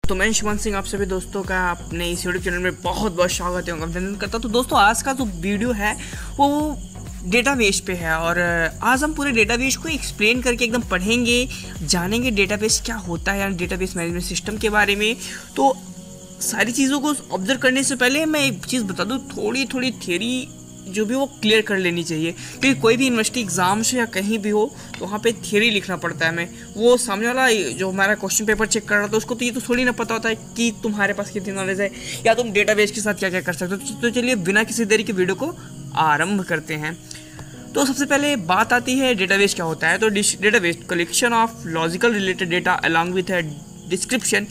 तो मैं शिवान सिंह आप सभी दोस्तों का अपने इस यूट्यूब चैनल में बहुत बहुत स्वागत है, अभिनंदन करता हूँ। तो दोस्तों आज का जो वीडियो है वो डेटाबेस पे है और आज हम पूरे डेटाबेस को एक्सप्लेन करके एकदम पढ़ेंगे, जानेंगे डेटाबेस क्या होता है यानी डेटाबेस मैनेजमेंट सिस्टम के बारे में। तो सारी चीज़ों को ऑब्जर्व करने से पहले मैं एक चीज़ बता दूँ, थोड़ी थोड़ी थियरी जो भी वो क्लियर कर लेनी चाहिए, क्योंकि कोई भी यूनिवर्सिटी एग्जाम्स या कहीं भी हो तो वहाँ पे थियरी लिखना पड़ता है। हमें वो सामने वाला जो हमारा क्वेश्चन पेपर चेक कर रहा था उसको तो ये तो थोड़ी ना पता होता है कि तुम्हारे पास कितनी नॉलेज है या तुम डेटाबेस के साथ क्या क्या कर सकते हो। तो चलिए बिना किसी देरी के वीडियो को आरंभ करते हैं। तो सबसे पहले बात आती है डेटाबेस क्या होता है। तो database collection of logical related data along with a description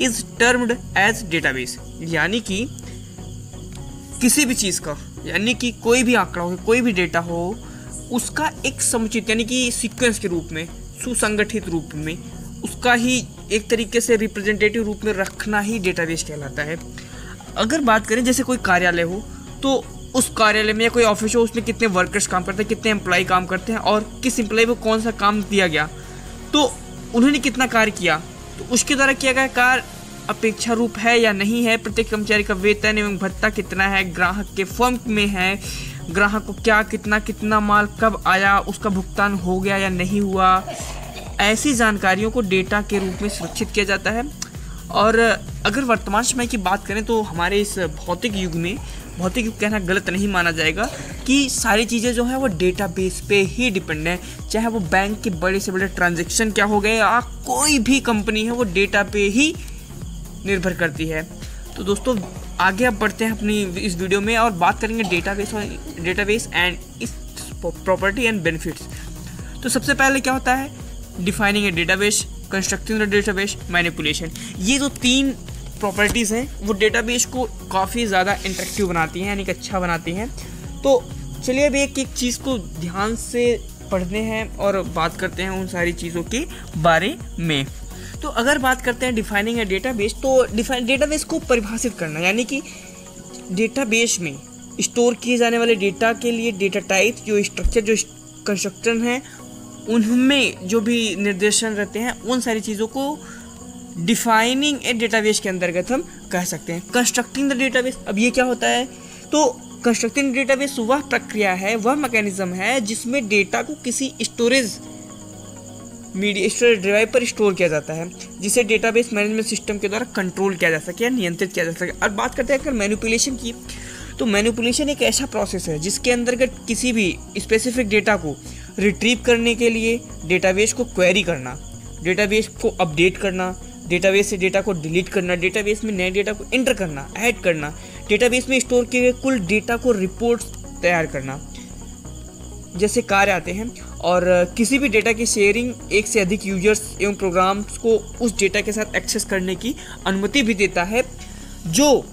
is termed as database, यानी कि किसी भी चीज़ का, यानी कि कोई भी आंकड़ा हो, कोई भी डेटा हो, उसका एक समुचित यानी कि सीक्वेंस के रूप में, सुसंगठित रूप में, उसका ही एक तरीके से रिप्रेजेंटेटिव रूप में रखना ही डेटाबेस कहलाता है। अगर बात करें जैसे कोई कार्यालय हो तो उस कार्यालय में या कोई ऑफिस हो, उसमें कितने वर्कर्स काम करते हैं, कितने एम्प्लॉय काम करते हैं और किस एम्प्लॉय को कौन सा काम दिया गया, तो उन्होंने कितना कार्य किया, तो उसके द्वारा किया गया कार्य अपेक्षा रूप है या नहीं है, प्रत्येक कर्मचारी का वेतन एवं भत्ता कितना है, ग्राहक के फर्म में है, ग्राहक को क्या कितना माल कब आया, उसका भुगतान हो गया या नहीं हुआ, ऐसी जानकारियों को डेटा के रूप में सुरक्षित किया जाता है। और अगर वर्तमान समय की बात करें तो हमारे इस भौतिक युग में, भौतिक युग कहना गलत नहीं माना जाएगा, कि सारी चीज़ें जो है वो डेटाबेस पे ही डिपेंड है। चाहे वो बैंक के बड़े से बड़े ट्रांजैक्शन क्या हो गए या कोई भी कंपनी है, वो डेटा पे ही निर्भर करती है। तो दोस्तों आगे अब बढ़ते हैं अपनी इस वीडियो में और बात करेंगे डेटाबेस एंड इस प्रॉपर्टी एंड बेनिफिट्स। तो सबसे पहले क्या होता है, defining A database, constructing the database, manipulation. ये जो तीन प्रॉपर्टीज़ हैं वो डेटाबेस को काफ़ी ज़्यादा इंटरेक्टिव बनाती हैं, यानी कि अच्छा बनाती हैं। तो चलिए अब एक एक चीज़ को ध्यान से पढ़ते हैं और बात करते हैं उन सारी चीज़ों के बारे में। तो अगर बात करते हैं डिफाइनिंग ए डेटाबेस, तो डेटाबेस को परिभाषित करना, यानी कि डेटाबेस में स्टोर किए जाने वाले डेटा के लिए डेटा टाइप, जो स्ट्रक्चर, जो कंस्ट्रक्शन है, उनमें जो भी निर्देशन रहते हैं, उन सारी चीज़ों को डिफाइनिंग ए डेटाबेस के अंतर्गत हम कह सकते हैं। कंस्ट्रक्टिंग द डेटाबेस, अब ये क्या होता है, तो कंस्ट्रक्टिंग डेटाबेस वह प्रक्रिया है, वह मैकेनिज्म है जिसमें डेटा को किसी स्टोरेज डिवाइस पर स्टोर किया जाता है, जिसे डेटाबेस मैनेजमेंट सिस्टम के द्वारा कंट्रोल किया जा सके या नियंत्रित किया जा सके। और बात करते हैं अगर मैनिपुलेशन की, तो मैनिपुलेशन एक ऐसा प्रोसेस है जिसके अंतर्गत किसी भी स्पेसिफिक डेटा को रिट्रीव करने के लिए डेटाबेस को क्वेरी करना, डेटाबेस को अपडेट करना, डेटाबेस से डेटा को डिलीट करना, डेटाबेस में नए डेटा को एंटर करना, ऐड करना, डेटाबेस में स्टोर किए गए कुल डेटा को रिपोर्ट्स तैयार करना जैसे कार्य आते हैं। और किसी भी डेटा की शेयरिंग एक से अधिक यूजर्स एवं प्रोग्राम्स को उस डेटा के साथ एक्सेस करने की अनुमति भी देता है, जो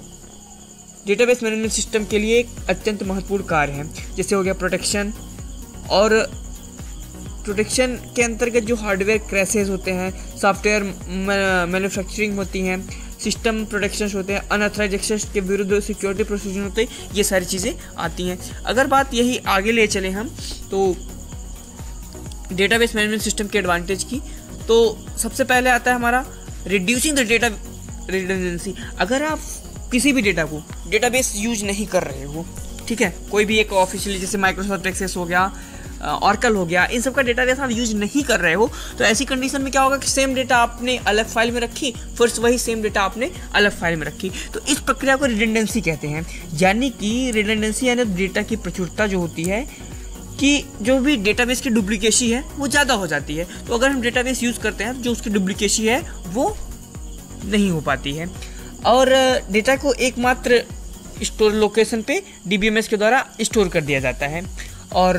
डेटाबेस मैनेजमेंट सिस्टम के लिए एक अत्यंत महत्वपूर्ण कार्य है। जैसे हो गया प्रोटेक्शन, और प्रोटेक्शन के अंतर्गत जो हार्डवेयर क्रैशेस होते हैं, सॉफ्टवेयर मैन्युफैक्चरिंग होती हैं, सिस्टम प्रोटेक्शंस होते हैं, अनऑथराइज्ड एक्सेस के विरुद्ध सिक्योरिटी प्रोसीजर होते हैं, ये सारी चीज़ें आती हैं। अगर बात यही आगे ले चले हम तो डेटाबेस मैनेजमेंट सिस्टम के एडवांटेज की, तो सबसे पहले आता है हमारा रिड्यूसिंग द डेटा रिडंडेंसी। अगर आप किसी भी डेटा को डेटाबेस यूज नहीं कर रहे हो, ठीक है, कोई भी एक ऑफिशियली जैसे माइक्रोसॉफ्ट एक्सेस हो गया, ऑरेकल हो गया, इन सब का डेटाबेस आप यूज नहीं कर रहे हो, तो ऐसी कंडीशन में क्या होगा कि सेम डेटा आपने अलग फाइल में रखी, फिर वही सेम डेटा आपने अलग फाइल में रखी, तो इस प्रक्रिया को रिडंडेंसी कहते हैं। यानी कि रिडंडेंसी यानी डेटा की प्रचुरता जो होती है, कि जो भी डेटाबेस की डुप्लीकेसी है वो ज़्यादा हो जाती है। तो अगर हम डेटाबेस यूज़ करते हैं जो उसकी डुप्लीकेसी है वो नहीं हो पाती है। और डेटा को एकमात्र स्टोर लोकेशन पे डीबीएमएस के द्वारा स्टोर कर दिया जाता है। और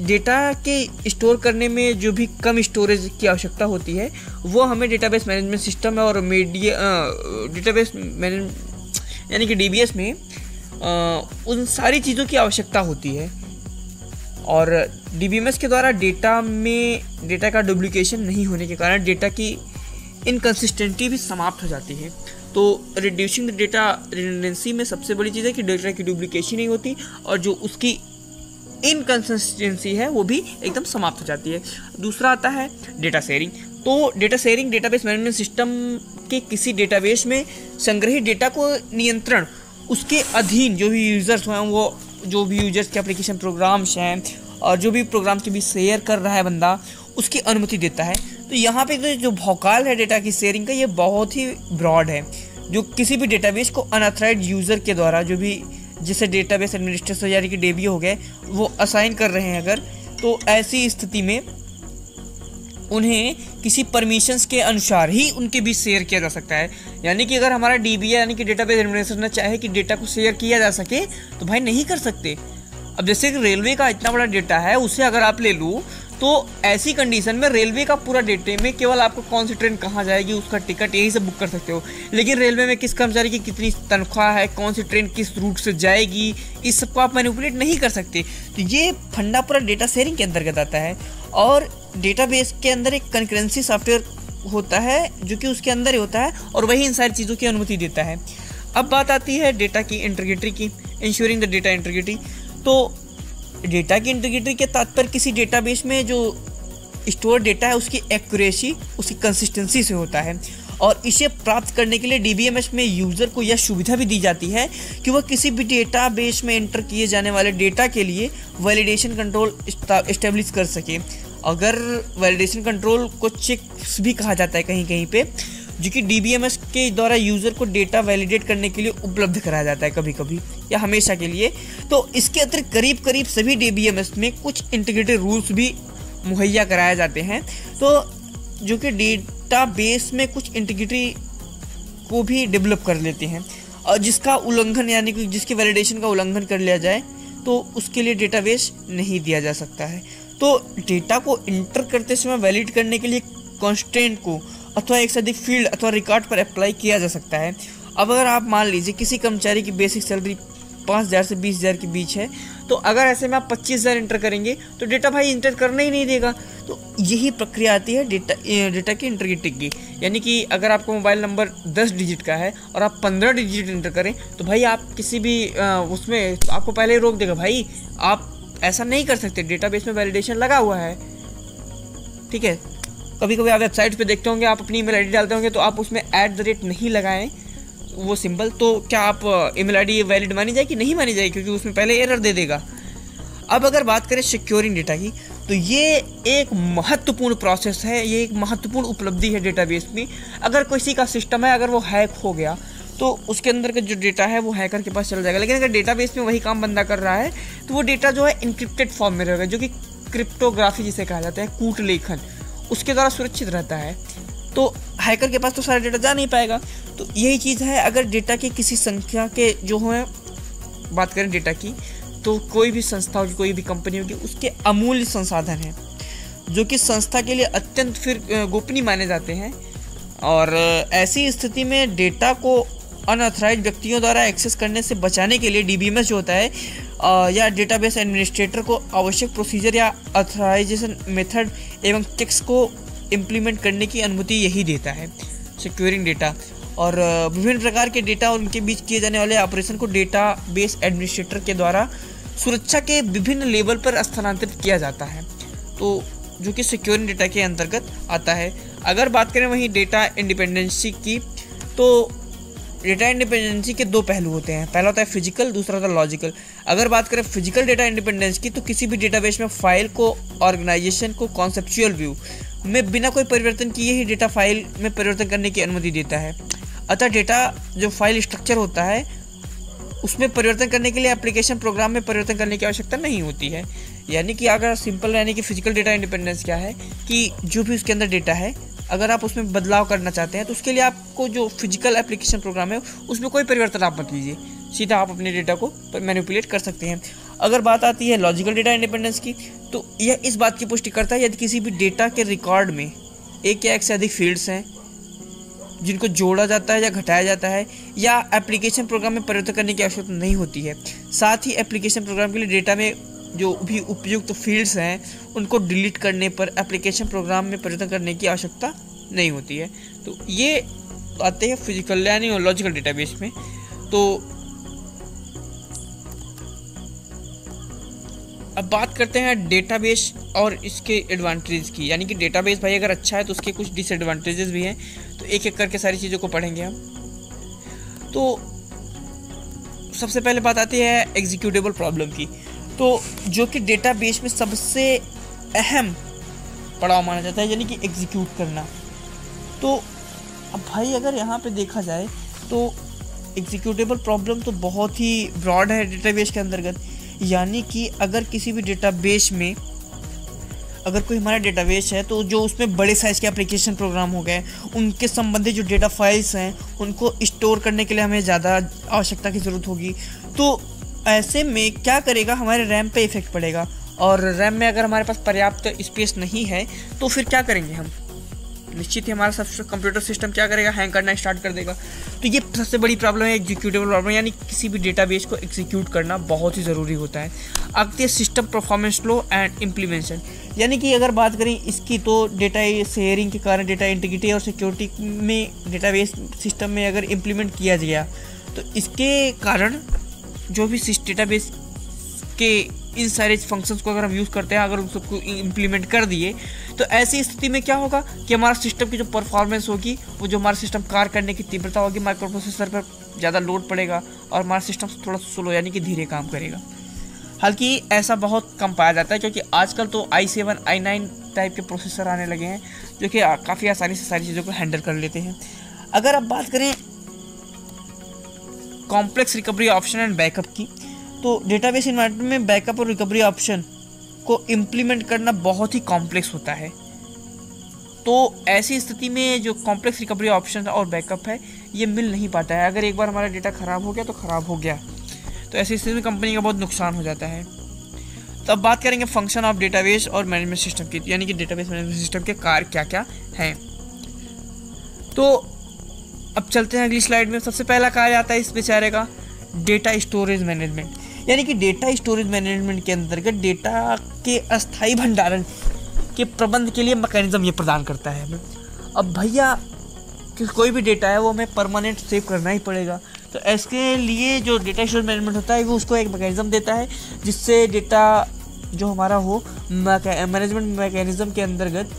डेटा के स्टोर करने में जो भी कम स्टोरेज की आवश्यकता होती है वो हमें डेटाबेस मैनेजमेंट सिस्टम और डेटाबेस मैनेजमेंट यानी कि डीबीएस में उन सारी चीज़ों की आवश्यकता होती है। और डीबीएमएस के द्वारा डेटा का डुप्लीकेशन नहीं होने के कारण डेटा की इनकन्सिस्टेंटी भी समाप्त हो जाती है। तो रिड्यूसिंग द डेटा रिडंडेंसी में सबसे बड़ी चीज़ है कि डेटा की डुप्लीकेशन नहीं होती और जो उसकी इनकन्सिस्टेंसी है वो भी एकदम समाप्त हो जाती है। दूसरा आता है डेटा शेयरिंग। तो data sharing database management system के किसी डेटाबेस में संग्रहित डेटा को नियंत्रण उसके अधीन जो भी यूजर्स हैं, वो जो भी यूजर्स के एप्लीकेशन प्रोग्राम्स हैं और जो भी प्रोग्राम के भी शेयर कर रहा है बंदा, उसकी अनुमति देता है। तो यहाँ पे तो जो भौकाल है डेटा की शेयरिंग का, ये बहुत ही ब्रॉड है, जो किसी भी डेटाबेस को अनऑथराइज्ड यूज़र के द्वारा जो भी जैसे डेटाबेस एडमिनिस्ट्रेटर यानी कि DBA हो गए वो असाइन कर रहे हैं अगर, तो ऐसी स्थिति में उन्हें किसी परमिशंस के अनुसार ही उनके बीच शेयर किया जा सकता है। यानी कि अगर हमारा DBA यानी कि डेटाबेस एडमिनिस्ट्रेटर ने चाहे कि डेटा को शेयर किया जा सके तो भाई नहीं कर सकते। अब जैसे कि रेलवे का इतना बड़ा डेटा है, उसे अगर आप ले लूँ तो ऐसी कंडीशन में रेलवे का पूरा डेटे में केवल आपको कौन सी ट्रेन कहाँ जाएगी, उसका टिकट, यही सब बुक कर सकते हो। लेकिन रेलवे में किस कर्मचारी की कितनी तनख्वाह है, कौन सी ट्रेन किस रूट से जाएगी, इस सबको आप मैनिपुलेट नहीं कर सकते। तो ये फंडा पूरा डेटा शेयरिंग के अंतर्गत आता है। और डेटाबेस के अंदर एक कंकरेंसी सॉफ्टवेयर होता है जो कि उसके अंदर ही होता है और वही इन सारी चीज़ों की अनुमति देता है। अब बात आती है डेटा की इंटीग्रिटी की, इंश्योरिंग द डेटा इंटीग्रिटी। तो डेटा की इंटीग्रिटी के तात्पर्य किसी डेटाबेस में जो स्टोर डेटा है उसकी एक्यूरेसी, उसकी कंसिस्टेंसी से होता है। और इसे प्राप्त करने के लिए DBMS में यूज़र को यह सुविधा भी दी जाती है कि वह किसी भी डेटाबेस में एंटर किए जाने वाले डेटा के लिए वैलिडेशन कंट्रोल इस्टेब्लिश कर सके। अगर वैलिडेशन कंट्रोल को चेक्स भी कहा जाता है कहीं कहीं पे, जो कि DBMS के द्वारा यूज़र को डेटा वैलिडेट करने के लिए उपलब्ध कराया जाता है कभी कभी या हमेशा के लिए। तो इसके अतिरिक्त करीब करीब सभी DBMS में कुछ इंटीग्रिटी रूल्स भी मुहैया कराए जाते हैं, तो जो कि डेटाबेस में कुछ इंटीग्रिटी को भी डेवलप कर लेते हैं। और जिसका उल्लंघन यानी कि जिसके वैलिडेशन का उल्लंघन कर लिया जाए तो उसके लिए डेटाबेस नहीं दिया जा सकता है। तो डेटा को इंटर करते समय वैलिड करने के लिए कंस्ट्रेंट को अथवा एक से अधिक फील्ड अथवा रिकॉर्ड पर अप्लाई किया जा सकता है। अब अगर आप मान लीजिए किसी कर्मचारी की बेसिक सैलरी 5,000 से 20,000 के बीच है, तो अगर ऐसे में आप 25,000 इंटर करेंगे तो डेटा भाई इंटर करने ही नहीं देगा। तो यही प्रक्रिया आती है डेटा की इंटीग्रिटी की। यानी कि अगर आपका मोबाइल नंबर 10 डिजिट का है और आप 15 डिजिट इंटर करें तो भाई आप किसी भी उसमें आपको पहले ही रोक देगा, भाई आप ऐसा नहीं कर सकते, डेटाबेस में वैलिडेशन लगा हुआ है। ठीक है, कभी कभी आप वेबसाइट पे देखते होंगे, आप अपनी ईमेल आईडी डालते होंगे तो आप उसमें @ नहीं लगाएं वो सिंबल, तो क्या आप ईमेल आईडी वैलिड मानी जाएगी? नहीं मानी जाएगी, क्योंकि उसमें पहले एरर दे देगा। अब अगर बात करें सिक्योरिंग डेटा की, तो ये एक महत्वपूर्ण प्रोसेस है, ये एक महत्वपूर्ण उपलब्धि है डेटाबेस में। अगर किसी का सिस्टम है, अगर वो हैक हो गया तो उसके अंदर का जो डेटा है वो हैकर के पास चला जाएगा। लेकिन अगर डेटाबेस में वही काम बंदा कर रहा है तो वो डेटा जो है इनक्रिप्टेड फॉर्म में रहेगा, जो कि क्रिप्टोग्राफी जिसे कहा जाता है, कूट लेखन, उसके द्वारा सुरक्षित रहता है। तो हैकर के पास तो सारा डेटा जा नहीं पाएगा। तो यही चीज़ है, अगर डेटा की किसी संख्या के जो है बात करें डेटा की, तो कोई भी संस्था होगी, कोई भी कंपनी होगी, उसके अमूल्य संसाधन हैं जो कि संस्था के लिए अत्यंत फिर गोपनीय माने जाते हैं। और ऐसी स्थिति में डेटा को अनऑथराइज्ड व्यक्तियों द्वारा एक्सेस करने से बचाने के लिए DBMS जो होता है या डेटाबेस एडमिनिस्ट्रेटर को आवश्यक प्रोसीजर या ऑथराइजेशन मेथड एवं चेक्स को इम्प्लीमेंट करने की अनुमति यही देता है, सिक्योरिंग डेटा। और विभिन्न प्रकार के डेटा और उनके बीच किए जाने वाले ऑपरेशन को डेटाबेस एडमिनिस्ट्रेटर के द्वारा सुरक्षा के विभिन्न लेवल पर स्थानांतरित किया जाता है, तो जो कि सिक्योरिंग डेटा के अंतर्गत आता है। अगर बात करें वहीं डेटा इंडिपेंडेंसी की, तो डेटा इंडिपेंडेंसी के दो पहलू होते हैं, पहला होता है फिजिकल, दूसरा होता है लॉजिकल। अगर बात करें फिजिकल डेटा इंडिपेंडेंस की, तो किसी भी डेटाबेस में फाइल को, ऑर्गेनाइजेशन को कॉन्सेप्चुअल व्यू में बिना कोई परिवर्तन किए ही डेटा फाइल में परिवर्तन करने की अनुमति देता है। अतः डेटा जो फाइल स्ट्रक्चर होता है उसमें परिवर्तन करने के लिए एप्लीकेशन प्रोग्राम में परिवर्तन करने की आवश्यकता नहीं होती है। यानी कि अगर सिंपल, यानी कि फिजिकल डेटा इंडिपेंडेंस क्या है कि जो भी उसके अंदर डेटा है, अगर आप उसमें बदलाव करना चाहते हैं तो उसके लिए आपको जो फिजिकल एप्लीकेशन प्रोग्राम है उसमें कोई परिवर्तन आप मत कीजिए, सीधा आप अपने डेटा को मैनिपुलेट कर सकते हैं। अगर बात आती है लॉजिकल डेटा इंडिपेंडेंस की, तो यह इस बात की पुष्टि करता है यदि किसी भी डेटा के रिकॉर्ड में एक या एक से अधिक फील्ड्स हैं जिनको जोड़ा जाता है या घटाया जाता है, या एप्लीकेशन प्रोग्राम में परिवर्तन करने की आवश्यकता नहीं होती है। साथ ही एप्लीकेशन प्रोग्राम के लिए डेटा में जो भी उपयुक्त फील्ड्स हैं उनको डिलीट करने पर एप्लीकेशन प्रोग्राम में परिवर्तन करने की आवश्यकता नहीं होती है। तो ये आते हैं फिजिकल यानी लॉजिकल डेटाबेस में। तो अब बात करते हैं डेटाबेस और इसके एडवांटेज की, यानी कि डेटाबेस भाई अगर अच्छा है तो उसके कुछ डिसएडवांटेजेस भी हैं, तो एक एक करके सारी चीज़ों को पढ़ेंगे हम। तो सबसे पहले बात आती है एग्जीक्यूटेबल प्रॉब्लम की, तो जो कि डेटाबेस में सबसे अहम पड़ाव माना जाता है, यानी कि एग्जीक्यूट करना। तो अब भाई अगर यहाँ पे देखा जाए तो एग्जीक्यूटेबल प्रॉब्लम तो बहुत ही ब्रॉड है डेटाबेस के अंतर्गत, यानी कि अगर किसी भी डेटाबेस में अगर कोई हमारा डेटाबेस है तो जो उसमें बड़े साइज़ के एप्लीकेशन प्रोग्राम हो गए, उनके संबंधित जो डेटा फाइल्स हैं उनको स्टोर करने के लिए हमें ज़्यादा आवश्यकता की ज़रूरत होगी। तो ऐसे में क्या करेगा, हमारे रैम पे इफेक्ट पड़ेगा, और रैम में अगर हमारे पास पर्याप्त स्पेस नहीं है तो फिर क्या करेंगे हम, निश्चित ही हमारा सब कंप्यूटर सिस्टम क्या करेगा, हैंग करना स्टार्ट कर देगा। तो ये सबसे बड़ी प्रॉब्लम है एग्जीक्यूटेबल प्रॉब्लम, यानी किसी भी डेटाबेस को एग्जीक्यूट करना बहुत ही ज़रूरी होता है। आती है system performance low and implementation, यानी कि अगर बात करें इसकी तो डेटा शेयरिंग के कारण डेटा इंटीग्रिटी और सिक्योरिटी में डेटाबेस सिस्टम में अगर इम्प्लीमेंट किया गया तो इसके कारण जो भी डेटाबेस के इन सारे फंक्शंस को अगर हम यूज़ करते हैं, अगर उन सबको इम्प्लीमेंट कर दिए तो ऐसी स्थिति में क्या होगा कि हमारा सिस्टम की जो परफॉर्मेंस होगी, वो जो हमारा सिस्टम कार्य करने की तीव्रता होगी, माइक्रो प्रोसेसर पर ज़्यादा लोड पड़ेगा और हमारा सिस्टम थोड़ा स्लो यानी कि धीरे काम करेगा। हालांकि ऐसा बहुत कम पाया जाता है, क्योंकि आजकल तो i7 i9 टाइप के प्रोसेसर आने लगे हैं जो कि काफ़ी आसानी से सारी चीज़ों को हैंडल कर लेते हैं। अगर अब बात करें complex recovery option and backup की, तो डेटाबेस इन्वायरमेंट में बैकअप और रिकवरी ऑप्शन को इम्प्लीमेंट करना बहुत ही कॉम्प्लेक्स होता है। तो ऐसी स्थिति में जो कॉम्प्लेक्स रिकवरी ऑप्शन और बैकअप है ये मिल नहीं पाता है। अगर एक बार हमारा डेटा ख़राब हो गया तो ख़राब हो गया, तो ऐसी स्थिति में कंपनी का बहुत नुकसान हो जाता है। तो अब बात करेंगे फंक्शन ऑफ डेटाबेस और मैनेजमेंट सिस्टम की, यानी कि डेटाबेस मैनेजमेंट सिस्टम के कार्य क्या क्या हैं। तो अब चलते हैं अगली स्लाइड में। सबसे पहला कार्य आता है इस बेचारे का डेटा स्टोरेज मैनेजमेंट, यानी कि डेटा स्टोरेज मैनेजमेंट के अंतर्गत डेटा के अस्थायी भंडारण के प्रबंध के लिए मैकेनिज्म ये प्रदान करता है। अब भैया कोई भी डेटा है वो हमें परमानेंट सेव करना ही पड़ेगा, तो इसके लिए जो डेटा स्टोरेज मैनेजमेंट होता है वो उसको एक मैकेनिज्म देता है जिससे डेटा जो हमारा हो मैनेजमेंट मैकेनिज्म के अंतर्गत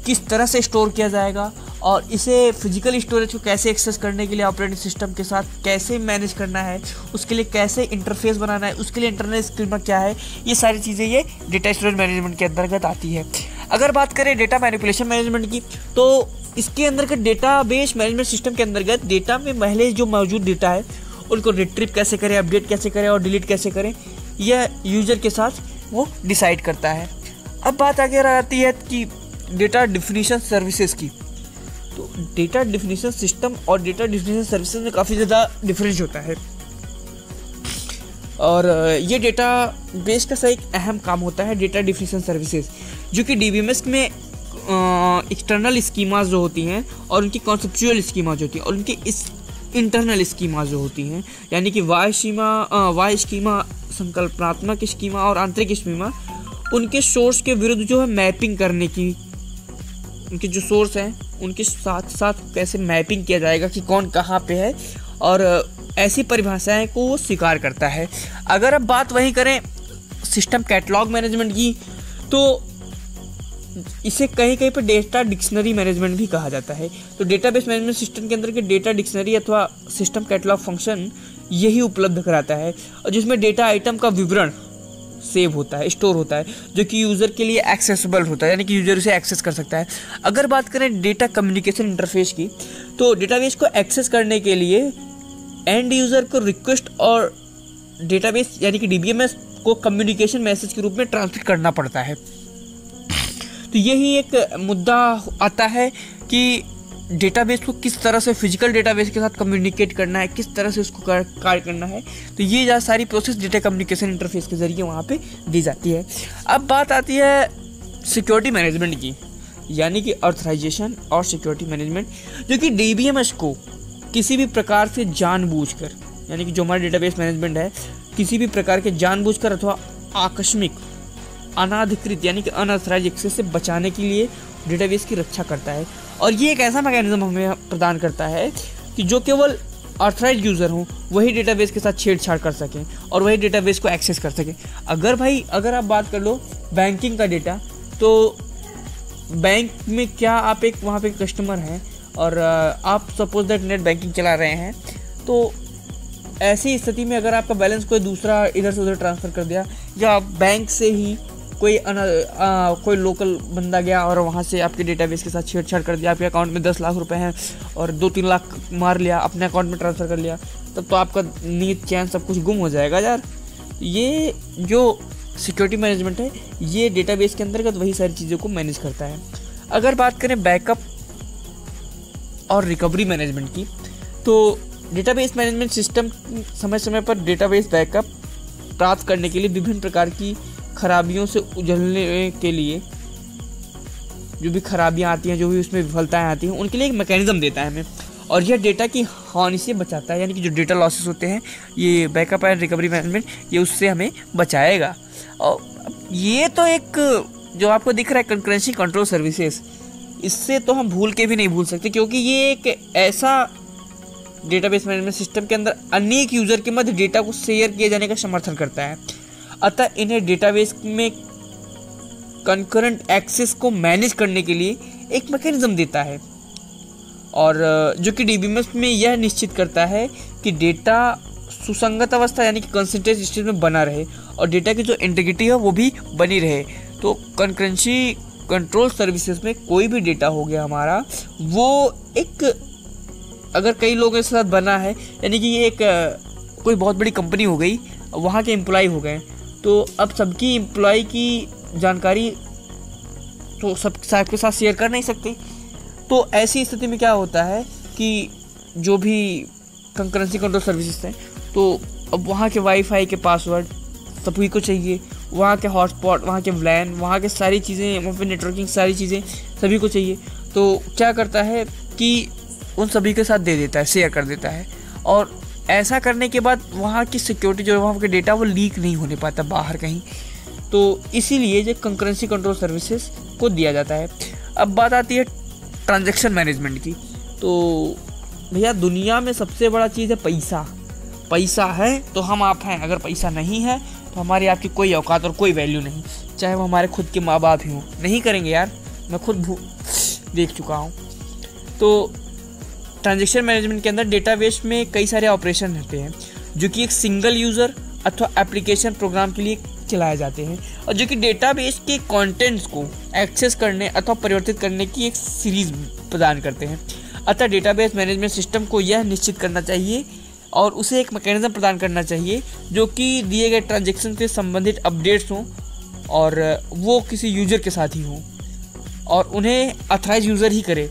किस तरह से स्टोर किया जाएगा और इसे फिजिकल स्टोरेज को कैसे एक्सेस करने के लिए ऑपरेटिंग सिस्टम के साथ कैसे मैनेज करना है, उसके लिए कैसे इंटरफेस बनाना है, उसके लिए इंटरनल स्कीमा क्या है, ये सारी चीज़ें ये डेटा स्टोरेज मैनेजमेंट के अंतर्गत आती है। अगर बात करें डेटा मैनिपुलेशन मैनेजमेंट की, तो इसके अंतर्गत डेटाबेस मैनेजमेंट सिस्टम के अंतर्गत डेटा में पहले जो मौजूद डेटा है उनको रिट्रीव कैसे करें, अपडेट कैसे करें और डिलीट कैसे करें, यह यूजर के साथ वो डिसाइड करता है। अब बात आगे आती है कि डेटा डिफिनीशन सर्विसेज की, तो डेटा डिफिनीशन सिस्टम और डेटा डिफिनीशन सर्विसेज में काफ़ी ज़्यादा डिफरेंस होता है, और ये डेटा बेस का एक अहम काम होता है डेटा डिफिनीशन सर्विसेज, जो कि डीबीएमएस में एक्सटर्नल स्कीमाज जो होती हैं और उनकी कॉन्सेप्चुअल स्कीमा जो होती हैं और उनकी इस इंटरनल स्कीमा जो होती हैं, यानी कि वाय स्कीमा, संकल्पनात्मक स्कीमा और आंतरिक स्कीमा, उनके सोर्स के विरुद्ध जो है मैपिंग करने की, उनके जो सोर्स हैं उनके साथ साथ कैसे मैपिंग किया जाएगा कि कौन कहाँ पे है, और ऐसी परिभाषाएं को वो स्वीकार करता है। अगर अब बात वही करें सिस्टम कैटलॉग मैनेजमेंट की, तो इसे कहीं कहीं पर डेटा डिक्शनरी मैनेजमेंट भी कहा जाता है। तो डेटाबेस मैनेजमेंट सिस्टम के अंदर के डेटा डिक्शनरी अथवा सिस्टम कैटलॉग फंक्शन यही उपलब्ध कराता है, और जिसमें डेटा आइटम का विवरण सेव होता है, स्टोर होता है, जो कि यूज़र के लिए एक्सेसिबल होता है, यानी कि यूज़र उसे एक्सेस कर सकता है। अगर बात करें डेटा कम्युनिकेशन इंटरफेस की, तो डेटाबेस को एक्सेस करने के लिए एंड यूज़र को रिक्वेस्ट और डेटाबेस यानी कि डीबीएमएस को कम्युनिकेशन मैसेज के रूप में ट्रांसमिट करना पड़ता है। तो यही एक मुद्दा आता है कि डेटाबेस को किस तरह से फिजिकल डेटाबेस के साथ कम्युनिकेट करना है, किस तरह से उसको कार्य करना है। तो ये सारी प्रोसेस डेटा कम्युनिकेशन इंटरफेस के ज़रिए वहाँ पे दी जाती है। अब बात आती है सिक्योरिटी मैनेजमेंट की, यानी कि ऑथराइजेशन और सिक्योरिटी मैनेजमेंट, जो कि डीबीएमएस को किसी भी प्रकार से जानबूझकर, यानी कि जो हमारा डेटाबेस मैनेजमेंट है, किसी भी प्रकार के जानबूझकर अथवा आकस्मिक अनाधिकृत यानी कि अनऑथराइज एक्सेस से बचाने के लिए डेटाबेस की रक्षा करता है। और ये एक ऐसा मैकेनिज्म हमें प्रदान करता है कि जो केवल ऑथराइज यूज़र हों वही डेटाबेस के साथ छेड़छाड़ कर सकें और वही डेटाबेस को एक्सेस कर सकें। अगर आप बात कर लो बैंकिंग का डेटा, तो बैंक में क्या आप एक वहाँ पे कस्टमर हैं और आप सपोज दैट नेट बैंकिंग चला रहे हैं, तो ऐसी स्थिति में अगर आपका बैलेंस कोई दूसरा इधर से उधर ट्रांसफ़र कर दिया या बैंक से ही कोई लोकल बंदा गया और वहाँ से आपके डेटाबेस के साथ छेड़छाड़ कर दिया, आपके अकाउंट में 10 लाख रुपए हैं और 2-3 लाख मार लिया, अपने अकाउंट में ट्रांसफ़र कर लिया, तब तो आपका नींद चैन सब कुछ गुम हो जाएगा यार। ये जो सिक्योरिटी मैनेजमेंट है ये डेटाबेस के अंतर्गत वही सारी चीज़ों को मैनेज करता है। अगर बात करें बैकअप और रिकवरी मैनेजमेंट की, तो डेटाबेस मैनेजमेंट सिस्टम समय समय पर डेटाबेस बैकअप प्राप्त करने के लिए विभिन्न प्रकार की खराबियों से उजलने के लिए, जो भी खराबियां आती हैं, जो भी उसमें विफलताएं आती हैं, उनके लिए एक मैकेनिज्म देता है हमें और यह डेटा की हानि से बचाता है। यानी कि जो डेटा लॉसेस होते हैं ये बैकअप एंड रिकवरी मैनेजमेंट ये उससे हमें बचाएगा। और ये तो एक जो आपको दिख रहा है कंकरेंसी कंट्रोल सर्विसेज, इससे तो हम भूल के भी नहीं भूल सकते, क्योंकि ये एक ऐसा डेटाबेस मैनेजमेंट सिस्टम के अंदर अनेक यूज़र के मध्य डेटा को शेयर किए जाने का समर्थन करता है। अतः इन्हें डेटाबेस में कंकरेंट एक्सेस को मैनेज करने के लिए एक मैकेनिज्म देता है और जो कि डीबीएमएस में यह निश्चित करता है कि डेटा सुसंगत अवस्था यानी कि कंसिस्टेंट स्टेट में बना रहे और डेटा की जो इंटीग्रिटी है वो भी बनी रहे। तो कंकरेंसी कंट्रोल सर्विसेज में कोई भी डेटा हो गया हमारा, वो एक अगर कई लोगों के साथ बना है, यानी कि ये एक कोई बहुत बड़ी कंपनी हो गई, वहाँ के एम्प्लॉय हो गए, तो अब सबकी एम्प्लॉय की जानकारी तो सबके साथ शेयर कर नहीं सकते। तो ऐसी स्थिति में क्या होता है कि जो भी कंकरेंसी कंट्रोल सर्विसेज हैं, तो अब वहाँ के वाईफाई के पासवर्ड सभी को चाहिए, वहाँ के हॉटस्पॉट, वहाँ के व्लैन, वहाँ के सारी चीज़ें, वहाँ पे नेटवर्किंग सारी चीज़ें सभी को चाहिए। तो क्या करता है कि उन सभी के साथ दे देता है, शेयर कर देता है और ऐसा करने के बाद वहाँ की सिक्योरिटी जो है, वहाँ के डेटा वो लीक नहीं होने पाता बाहर कहीं। तो इसीलिए जो कंकरेंसी कंट्रोल सर्विसेज को दिया जाता है। अब बात आती है ट्रांजैक्शन मैनेजमेंट की। तो भैया दुनिया में सबसे बड़ा चीज़ है पैसा। पैसा है तो हम आप हैं, अगर पैसा नहीं है तो हमारी आपकी कोई औकात और कोई वैल्यू नहीं, चाहे वो हमारे खुद के माँ बाप ही हों। नहीं करेंगे यार, मैं खुद देख चुका हूँ। तो ट्रांजैक्शन मैनेजमेंट के अंदर डेटाबेस में कई सारे ऑपरेशन रहते हैं जो कि एक सिंगल यूज़र अथवा एप्लीकेशन प्रोग्राम के लिए चलाए जाते हैं और जो कि डेटाबेस के कंटेंट्स को एक्सेस करने अथवा परिवर्तित करने की एक सीरीज प्रदान करते हैं। अतः डेटाबेस मैनेजमेंट सिस्टम को यह निश्चित करना चाहिए और उसे एक मैकेनिज्म प्रदान करना चाहिए जो कि दिए गए ट्रांजैक्शन से संबंधित अपडेट्स हों और वो किसी यूज़र के साथ ही हों और उन्हें ऑथराइज यूज़र ही करे।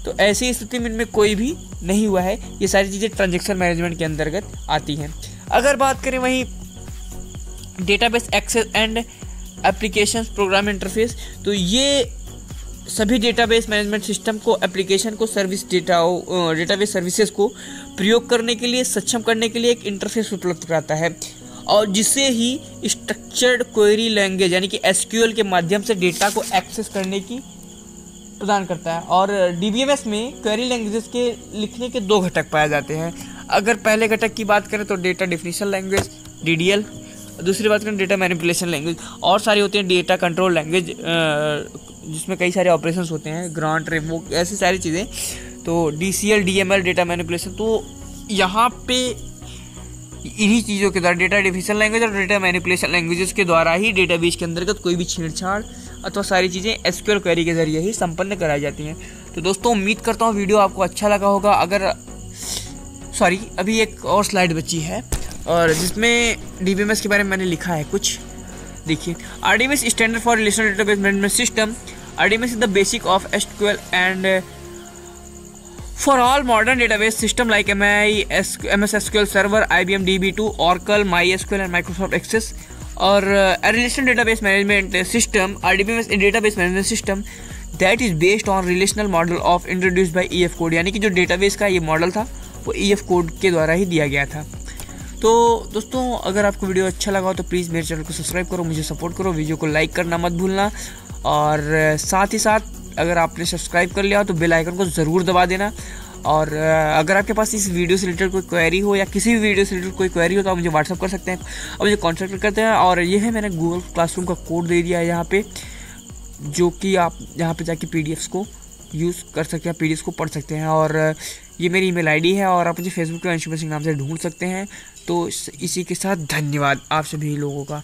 तो ऐसी स्थिति में इनमें कोई भी नहीं हुआ है। ये सारी चीज़ें ट्रांजैक्शन मैनेजमेंट के अंतर्गत आती हैं। अगर बात करें वहीं database access and applications program interface, तो ये सभी डेटाबेस मैनेजमेंट सिस्टम को एप्लीकेशन को डेटाबेस सर्विसेज को प्रयोग करने के लिए सक्षम करने के लिए एक इंटरफेस उपलब्ध कराता है और जिसे ही स्ट्रक्चर्ड क्वेरी लैंग्वेज यानी कि एसक्यूएल के माध्यम से डेटा को एक्सेस करने की प्रदान करता है। और डीबीएमएस में क्वेरी लैंग्वेजेस के लिखने के 2 घटक पाए जाते हैं। अगर पहले घटक की बात करें तो डेटा डेफिनेशन लैंग्वेज DDL, दूसरी बात करें डेटा मैनिपुलेशन लैंग्वेज, और सारी होती हैं डेटा कंट्रोल लैंग्वेज जिसमें कई सारे ऑपरेशंस होते हैं, ग्रांट, रिवोक, ऐसी सारी चीज़ें। तो DCL, DML, डेटा मैनिपुलेशन। तो यहाँ पे इन्हीं चीज़ों के द्वारा डेटा डेफिनेशन लैंग्वेज और डेटा मैनिपुलेशन लैंग्वेजेस के द्वारा ही डेटाबेस के अंतर्गत कोई भी छेड़छाड़ अथवा सारी चीज़ें एसक्यूएल क्वेरी के जरिए ही संपन्न कराई जाती हैं। तो दोस्तों उम्मीद करता हूँ वीडियो आपको अच्छा लगा होगा। अभी एक और स्लाइड बची है और जिसमें डीबीएमएस के बारे में मैंने लिखा है कुछ, देखिए। RDBMS standard for relational database management system. RDBMS is the basic of SQL and for all modern database system like MS SQL Server, IBM DB2, Oracle, MySQL and Microsoft Access, or a relational database management system, RDBMS a database management system that is based on relational model of introduced by EF Code। यानी कि जो database का ये model था वो EF Code के द्वारा ही दिया गया था। तो दोस्तों अगर आपको वीडियो अच्छा लगा हो तो प्लीज़ मेरे चैनल को सब्सक्राइब करो, मुझे सपोर्ट करो, वीडियो को लाइक करना मत भूलना और साथ ही साथ अगर आपने सब्सक्राइब कर लिया हो तो बेल आइकन को ज़रूर दबा देना और अगर आपके पास इस वीडियो से रिलेटेड कोई क्वेरी हो या किसी भी वीडियो से रिलेटेड कोई क्वेरी हो तो आप मुझे व्हाट्सअप कर सकते हैं और मुझे कॉन्टैक्ट करते हैं। और ये है मैंने गूगल क्लासरूम का कोड दे दिया है यहाँ पे, जो कि आप यहाँ पे जाके PDFs को यूज़ कर सकते हैं, PDFs को पढ़ सकते हैं। और ये मेरी ईमेल ID है और आप मुझे फेसबुक पे अंशुमन सिंह नाम से ढूंढ सकते हैं। तो इसी के साथ धन्यवाद आप सभी लोगों का।